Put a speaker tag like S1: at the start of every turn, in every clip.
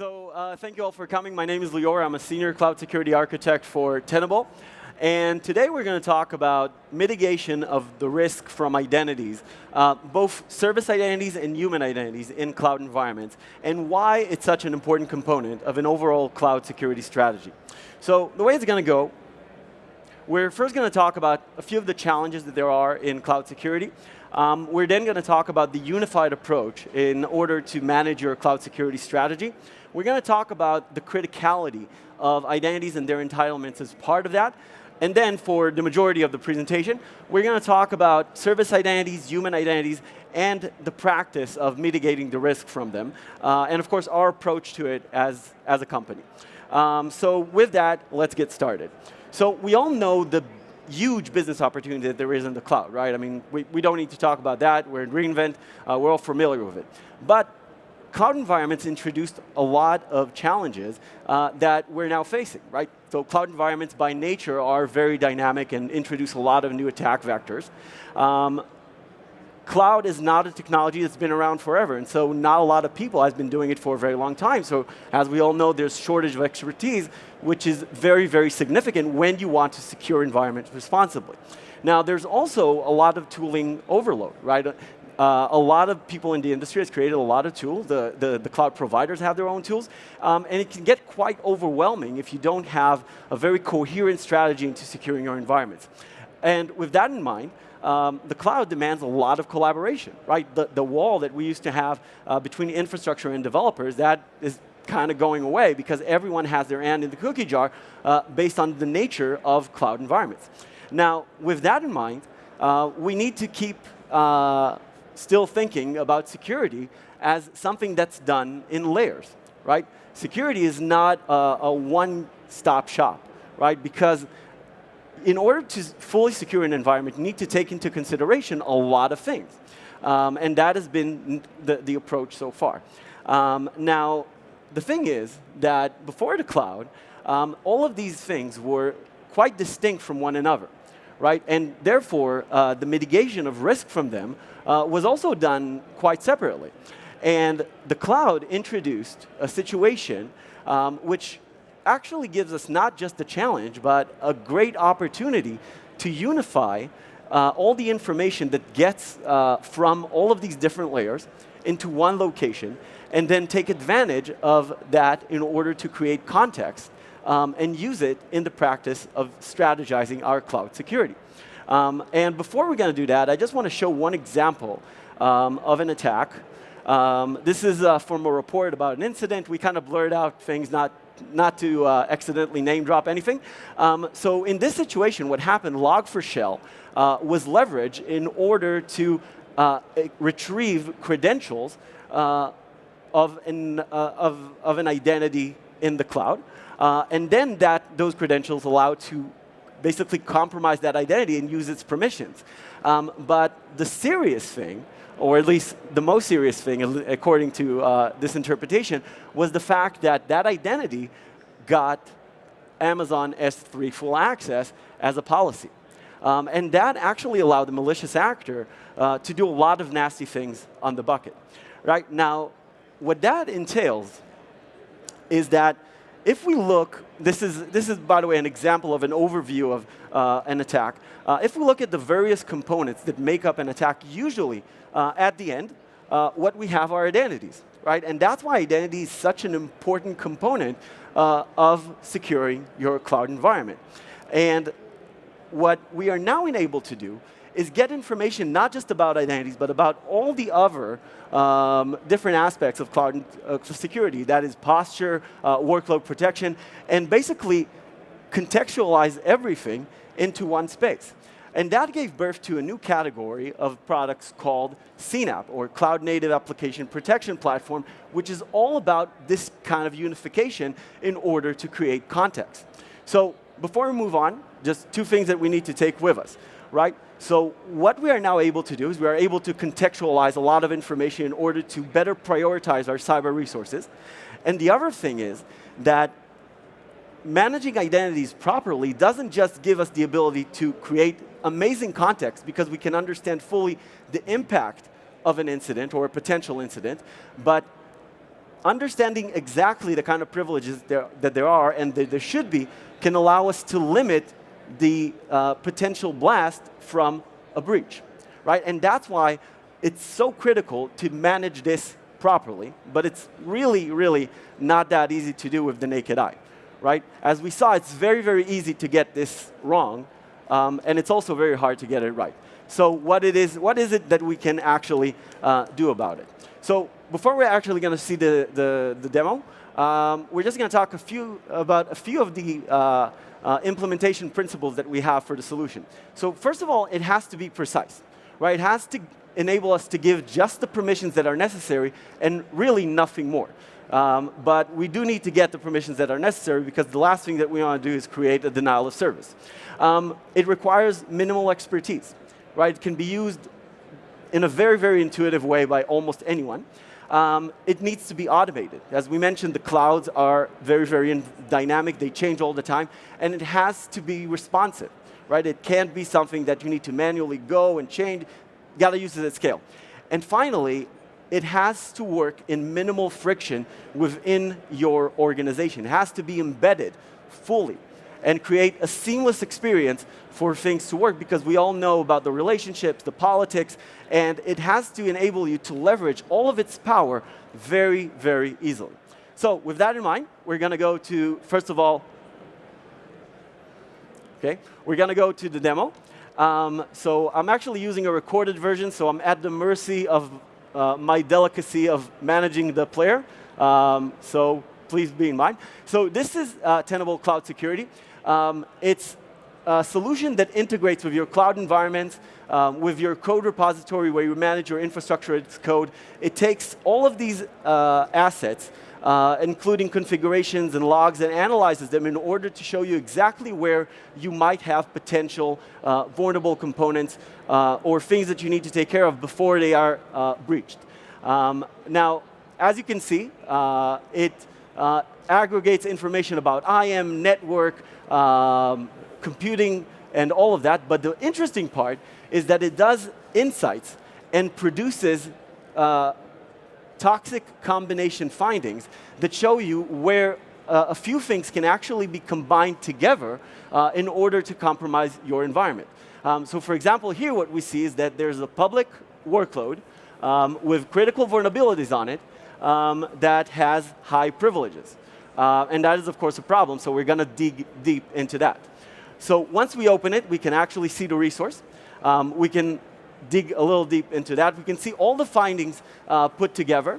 S1: Thank you all for coming. My name is Lior. I'm a senior cloud security architect for Tenable. And today we're going to talk about mitigation of the risk from identities, both service identities and human identities in cloud environments, and why it's such an important component of an overall cloud security strategy. So the way it's going to go, we're first going to talk about a few of the challenges that there are in cloud security. We're then going to talk about the unified approach in order to manage your cloud security strategy. We're going to talk about the criticality of identities and their entitlements as part of that. And then for the majority of the presentation, we're going to talk about service identities, human identities, and the practice of mitigating the risk from them. And of course, our approach to it as a company. So with that, let's get started. So we all know the huge business opportunity that there is in the cloud, right? I mean, we don't need to talk about that. We're in reInvent. We're all familiar with it. But cloud environments introduced a lot of challenges that we're now facing, right? So cloud environments by nature are very dynamic and introduce a lot of new attack vectors. Cloud is not a technology that's been around forever, and so not a lot of people have been doing it for a very long time. So as we all know, there's shortage of expertise, which is very, very significant when you want to secure environments responsibly. Now, there's also a lot of tooling overload, right? A lot of people in the industry has created a lot of tools. The cloud providers have their own tools. And it can get quite overwhelming if you don't have a very coherent strategy into securing your environments. And with that in mind, the cloud demands a lot of collaboration, right? The wall that we used to have between infrastructure and developers, that is kind of going away because everyone has their hand in the cookie jar based on the nature of cloud environments. Now, with that in mind, we need to keep still thinking about security as something that's done in layers, right? Security is not a one-stop shop, right? Because in order to fully secure an environment, you need to take into consideration a lot of things. And that has been the approach so far. Now, the thing is that before the cloud, all of these things were quite distinct from one another, right? And therefore, the mitigation of risk from them was also done quite separately. And the cloud introduced a situation which actually gives us not just a challenge, but a great opportunity to unify all the information that gets from all of these different layers into one location, and then take advantage of that in order to create context and use it in the practice of strategizing our cloud security. And before we're going to do that, I just want to show one example of an attack. This is from a report about an incident. We kind of blurred out things not to accidentally name drop anything. So in this situation, what happened, Log4Shell was leveraged in order to retrieve credentials of an identity in the cloud. And then those credentials allow to basically compromise that identity and use its permissions. But the serious thing, or at least the most serious thing, according to this interpretation, was the fact that that identity got Amazon S3 full access as a policy. And that actually allowed the malicious actor to do a lot of nasty things on the bucket. Right? Now, what that entails is that if we look, this is, by the way, an example of an overview of an attack. If we look at the various components that make up an attack, usually at the end, what we have are identities, right? And that's why identity is such an important component of securing your cloud environment. And what we are now enabled to do is get information not just about identities, but about all the other different aspects of cloud security. That is posture, workload protection, and basically contextualize everything into one space. And that gave birth to a new category of products called CNAPP, or Cloud Native Application Protection Platform, which is all about this kind of unification in order to create context. So before we move on, just two things that we need to take with us, right? So what we are now able to do is we are able to contextualize a lot of information in order to better prioritize our cyber resources. And the other thing is that managing identities properly doesn't just give us the ability to create amazing context because we can understand fully the impact of an incident or a potential incident, but understanding exactly the kind of privileges that there are and that there should be can allow us to limit the potential blast from a breach, right? And that's why it's so critical to manage this properly, but it's really, really not that easy to do with the naked eye, right? As we saw, it's very, very easy to get this wrong, and it's also very hard to get it right. So what is it that we can actually do about it? So before we're actually going to see the demo, we're just going to talk about a few of the implementation principles that we have for the solution. So first of all, it has to be precise, right? It has to enable us to give just the permissions that are necessary and really nothing more. But we do need to get the permissions that are necessary because the last thing that we want to do is create a denial of service. It requires minimal expertise, right? It can be used in a very, very intuitive way by almost anyone. It needs to be automated. As we mentioned, the clouds are very, very dynamic. They change all the time. And it has to be responsive, right? It can't be something that you need to manually go and change. You got to use it at scale. And finally, it has to work in minimal friction within your organization. It has to be embedded fully and create a seamless experience for things to work, because we all know about the relationships, the politics, and it has to enable you to leverage all of its power very, very easily. So with that in mind, we're going to go to, first of all, okay, we're going to go to the demo. So I'm actually using a recorded version, so I'm at the mercy of my delicacy of managing the player. So please be in mind. So this is Tenable Cloud Security. It's a solution that integrates with your cloud environments, with your code repository where you manage your infrastructure as code. It takes all of these assets, including configurations and logs, and analyzes them in order to show you exactly where you might have potential vulnerable components or things that you need to take care of before they are breached. Now, as you can see, it aggregates information about IAM, network, computing, and all of that. But the interesting part is that it does insights and produces toxic combination findings that show you where a few things can actually be combined together in order to compromise your environment. So for example, here what we see is that there's a public workload with critical vulnerabilities on it that has high privileges. And that is, of course, a problem, so we're going to dig deep into that. So once we open it, we can actually see the resource. We can dig a little deep into that. We can see all the findings put together.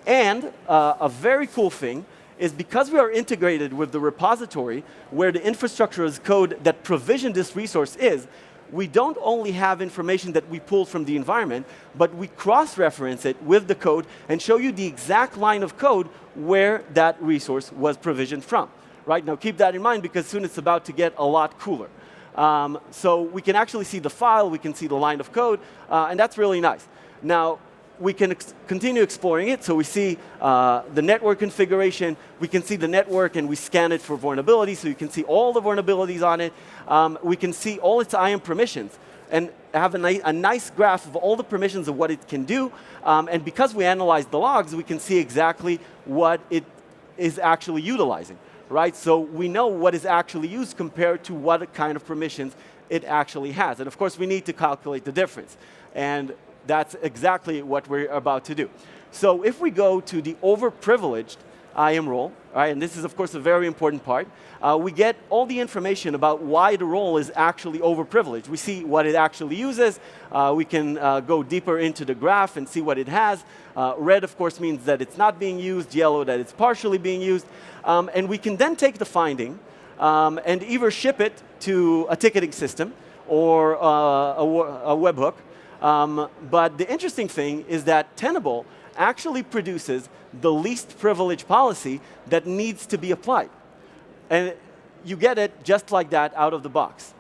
S1: And a very cool thing is because we are integrated with the repository where the infrastructure as code that provisioned this resource is, we don't only have information that we pulled from the environment, but we cross-reference it with the code and show you the exact line of code where that resource was provisioned from. Right? Now keep that in mind, because soon it's about to get a lot cooler. So we can actually see the file, we can see the line of code, and that's really nice. Now, we can continue exploring it. So we see the network configuration. We can see the network, and we scan it for vulnerabilities. So you can see all the vulnerabilities on it. We can see all its IAM permissions and have a nice graph of all the permissions of what it can do. And because we analyze the logs, we can see exactly what it is actually utilizing. Right? So we know what is actually used compared to what kind of permissions it actually has. And of course, we need to calculate the difference. And that's exactly what we're about to do. So if we go to the overprivileged IAM role, right, and this is, of course, a very important part, we get all the information about why the role is actually overprivileged. We see what it actually uses. We can go deeper into the graph and see what it has. Red, of course, means that it's not being used. Yellow, that it's partially being used. And we can then take the finding and either ship it to a ticketing system or a webhook. But the interesting thing is that Tenable actually produces the least privilege policy that needs to be applied. And you get it just like that out of the box.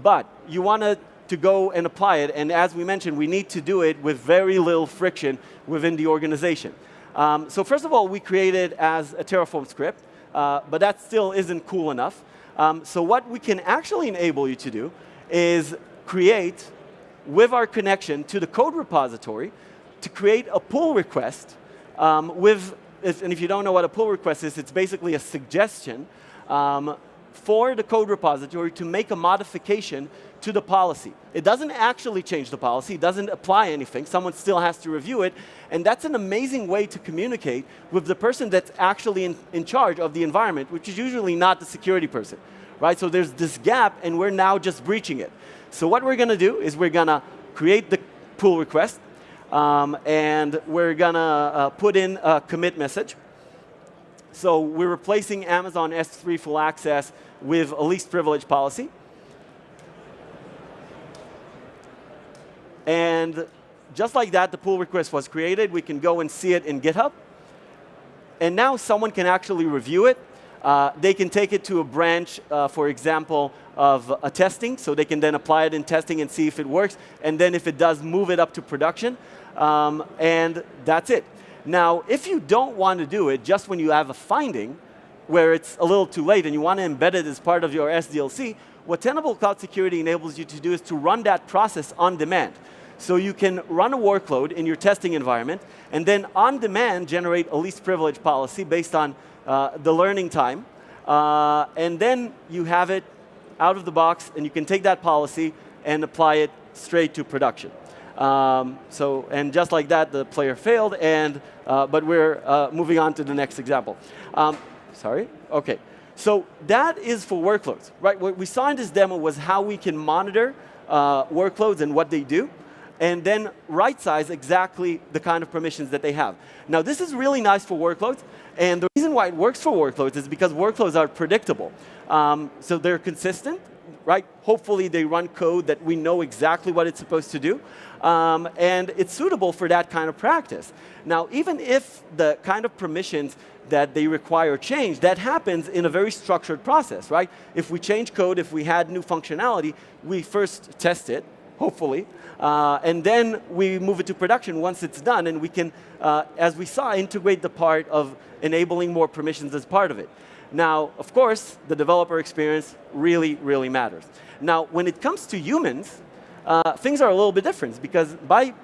S1: But you want to go and apply it, and as we mentioned, we need to do it with very little friction within the organization. So first of all, we create it as a Terraform script, but that still isn't cool enough. So what we can actually enable you to do is create, with our connection to the code repository, to create a pull request with and if you don't know what a pull request is, it's basically a suggestion for the code repository to make a modification to the policy. It doesn't actually change the policy, it doesn't apply anything, someone still has to review it, and that's an amazing way to communicate with the person that's actually in charge of the environment, which is usually not the security person, right? So there's this gap, and we're now just breaching it. So what we're gonna do is we're gonna create the pull request, and we're gonna put in a commit message. So we're replacing Amazon S3 full access with a least privilege policy. And just like that, the pull request was created. We can go and see it in GitHub. And now someone can actually review it. They can take it to a branch, for example, of a testing, so they can then apply it in testing and see if it works. And then if it does, move it up to production. And that's it. Now, if you don't want to do it just when you have a finding, where it's a little too late and you want to embed it as part of your SDLC, what Tenable Cloud Security enables you to do is to run that process on demand. So you can run a workload in your testing environment, and then on demand generate a least privilege policy based on the learning time. And then you have it out of the box, and you can take that policy and apply it straight to production. And just like that, the player failed, but we're moving on to the next example. Sorry? OK. So that is for workloads, right? What we saw in this demo was how we can monitor workloads and what they do, and then right-size exactly the kind of permissions that they have. Now, this is really nice for workloads, and the reason why it works for workloads is because workloads are predictable. So they're consistent, right? Hopefully, they run code that we know exactly what it's supposed to do, and it's suitable for that kind of practice. Now, even if the kind of permissions that they require change, that happens in a very structured process, right? If we change code, if we had new functionality, we first test it, hopefully, and then we move it to production once it's done, and we can, as we saw, integrate the part of enabling more permissions as part of it. Now, of course, the developer experience really, really matters. Now, when it comes to humans, things are a little bit different, because by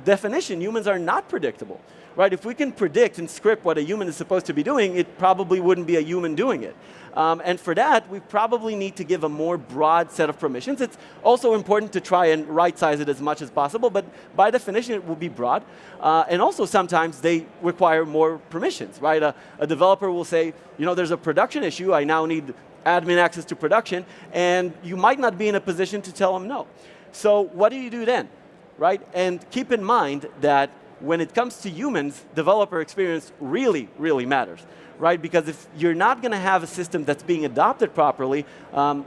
S1: definition, humans are not predictable. Right? If we can predict and script what a human is supposed to be doing, it probably wouldn't be a human doing it. And for that, we probably need to give a more broad set of permissions. It's also important to try and right-size it as much as possible, but by definition, it will be broad. And also, sometimes they require more permissions. Right? A developer will say, you know, there's a production issue. I now need admin access to production. And you might not be in a position to tell them no. So what do you do then? Right? And keep in mind that when it comes to humans, developer experience really, really matters, right? Because if you're not going to have a system that's being adopted properly,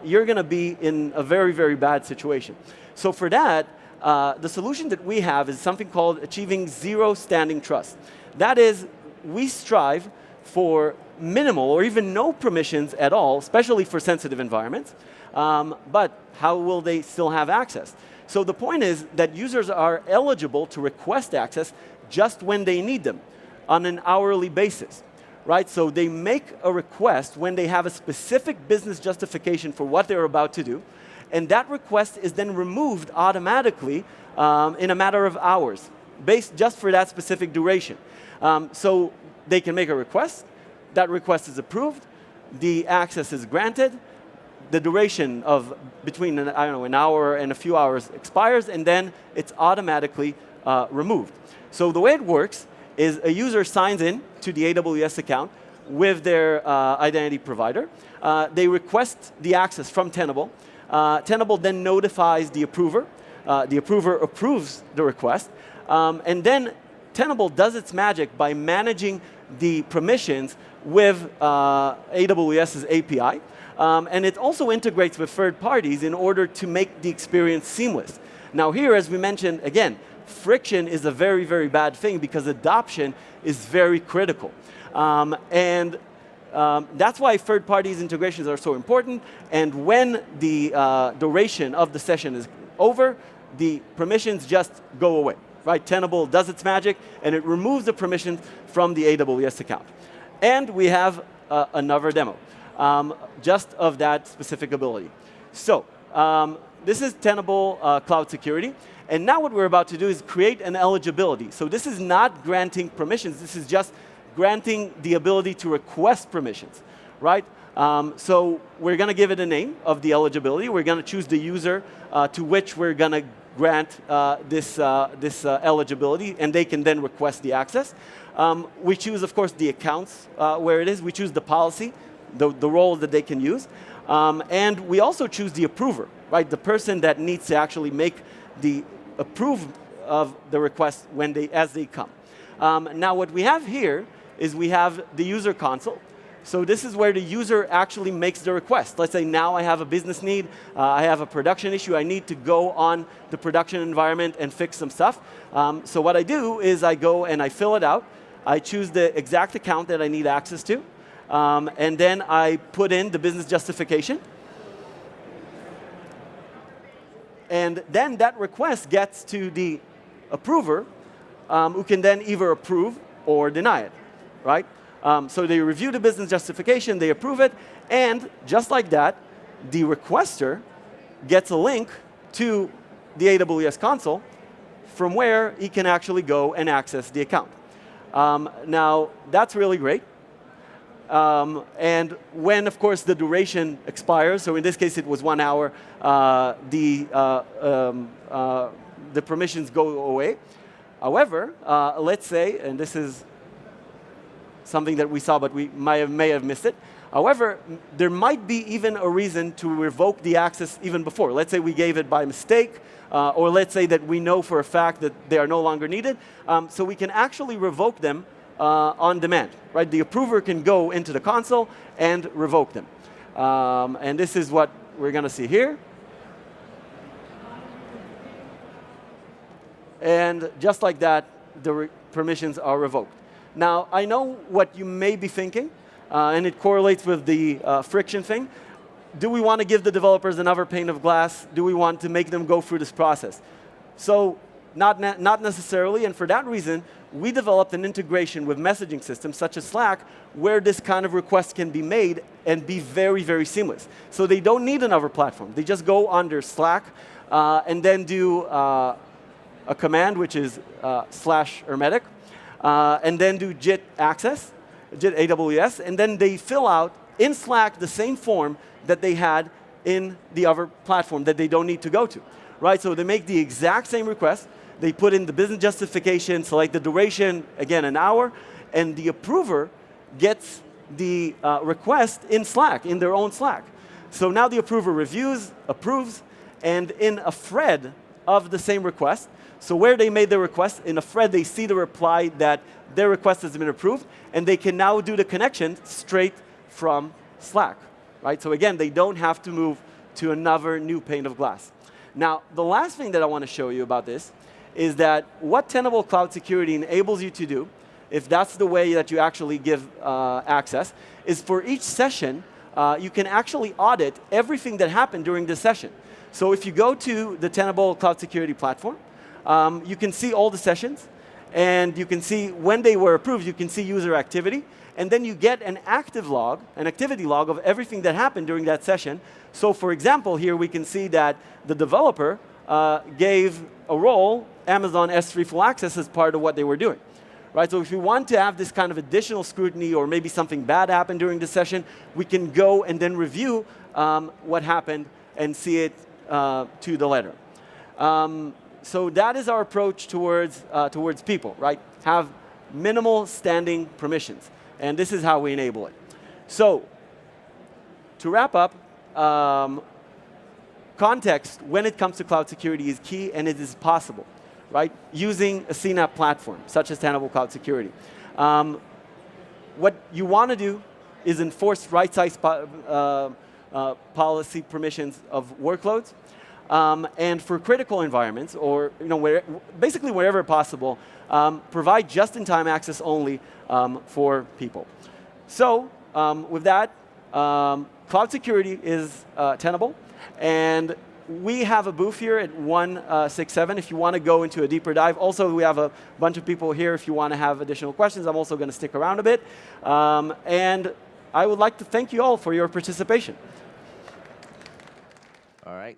S1: you're going to be in a very, very bad situation. So for that, the solution that we have is something called achieving zero standing trust. That is, we strive for minimal or even no permissions at all, especially for sensitive environments. But how will they still have access? So the point is that users are eligible to request access just when they need them on an hourly basis, right? So they make a request when they have a specific business justification for what they're about to do, and that request is then removed automatically in a matter of hours, based just for that specific duration. So they can make a request, that request is approved, the access is granted, the duration of between an hour and a few hours expires, and then it's automatically removed. So the way it works is a user signs in to the AWS account with their identity provider. They request the access from Tenable. Tenable then notifies the approver. The approver approves the request. And then Tenable does its magic by managing the permissions with AWS's API. And it also integrates with third parties in order to make the experience seamless. Now here, as we mentioned, again, friction is a very, very bad thing because adoption is very critical. That's why third parties integrations are so important. And when the duration of the session is over, the permissions just go away. Right? Tenable does its magic, and it removes the permissions from the AWS account. And we have another demo. Just of that specific ability. So this is Tenable Cloud Security. And now what we're about to do is create an eligibility. So this is not granting permissions. This is just granting the ability to request permissions, right? So we're going to give it a name of the eligibility. We're going to choose the user to which we're going to grant this eligibility, and they can then request the access. We choose, of course, the accounts where it is. We choose the policy, the role that they can use. And we also choose the approver, right? The person that needs to actually make the approve of the request as they come. Now, what we have here is we have the user console. So this is where the user actually makes the request. Let's say now I have a business need, I have a production issue, I need to go on the production environment and fix some stuff. So what I do is I go and I fill it out. I choose the exact account that I need access to. And then I put in the business justification. And then that request gets to the approver, who can then either approve or deny it, right? So they review the business justification, they approve it, and just like that, the requester gets a link to the AWS console from where he can actually go and access the account. Now, that's really great. And when, of course, the duration expires, so in this case it was 1 hour, the permissions go away. However, let's say, and this is something that we saw, but we may have missed it. However, there might be even a reason to revoke the access even before. Let's say we gave it by mistake, or let's say that we know for a fact that they are no longer needed. So we can actually revoke them on demand, right? The approver can go into the console and revoke them. And this is what we're going to see here. And just like that, the permissions are revoked. Now, I know what you may be thinking, and it correlates with the friction thing. Do we want to give the developers another pane of glass? Do we want to make them go through this process? So not necessarily, and for that reason, we developed an integration with messaging systems such as Slack where this kind of request can be made and be very, very seamless. So they don't need another platform. They just go under Slack and then do a command, which is /hermetic. And then do JIT access, JIT AWS, and then they fill out in Slack the same form that they had in the other platform that they don't need to go to, right? So they make the exact same request. They put in the business justification, select the duration, again, 1 hour, and the approver gets the request in Slack, in their own Slack. So now the approver reviews, approves, and in a thread of the same request, so where they made the request, in a thread, they see the reply that their request has been approved, and they can now do the connection straight from Slack, right? So again, they don't have to move to another new pane of glass. Now, the last thing that I want to show you about this is that what Tenable Cloud Security enables you to do, if that's the way that you actually give access, is for each session, you can actually audit everything that happened during the session. So if you go to the Tenable Cloud Security platform, you can see all the sessions, and you can see when they were approved, you can see user activity, and then you get an active log, an activity log of everything that happened during that session. So for example, here we can see that the developer gave a role Amazon S3 full access as part of what they were doing. Right? So if we want to have this kind of additional scrutiny, or maybe something bad happened during the session, we can go and then review what happened and see it to the letter. So that is our approach towards people, right? Have minimal standing permissions. And this is how we enable it. So to wrap up, context when it comes to cloud security is key, and it is possible, right? Using a CNAPP platform, such as Tenable Cloud Security. What you want to do is enforce right-size policy permissions of workloads. And for critical environments, or basically wherever possible, provide just-in-time access only for people. So with that, cloud security is Tenable, and we have a booth here at 167 if you want to go into a deeper dive. Also, we have a bunch of people here if you want to have additional questions. I'm also going to stick around a bit. And I would like to thank you all for your participation.
S2: All right.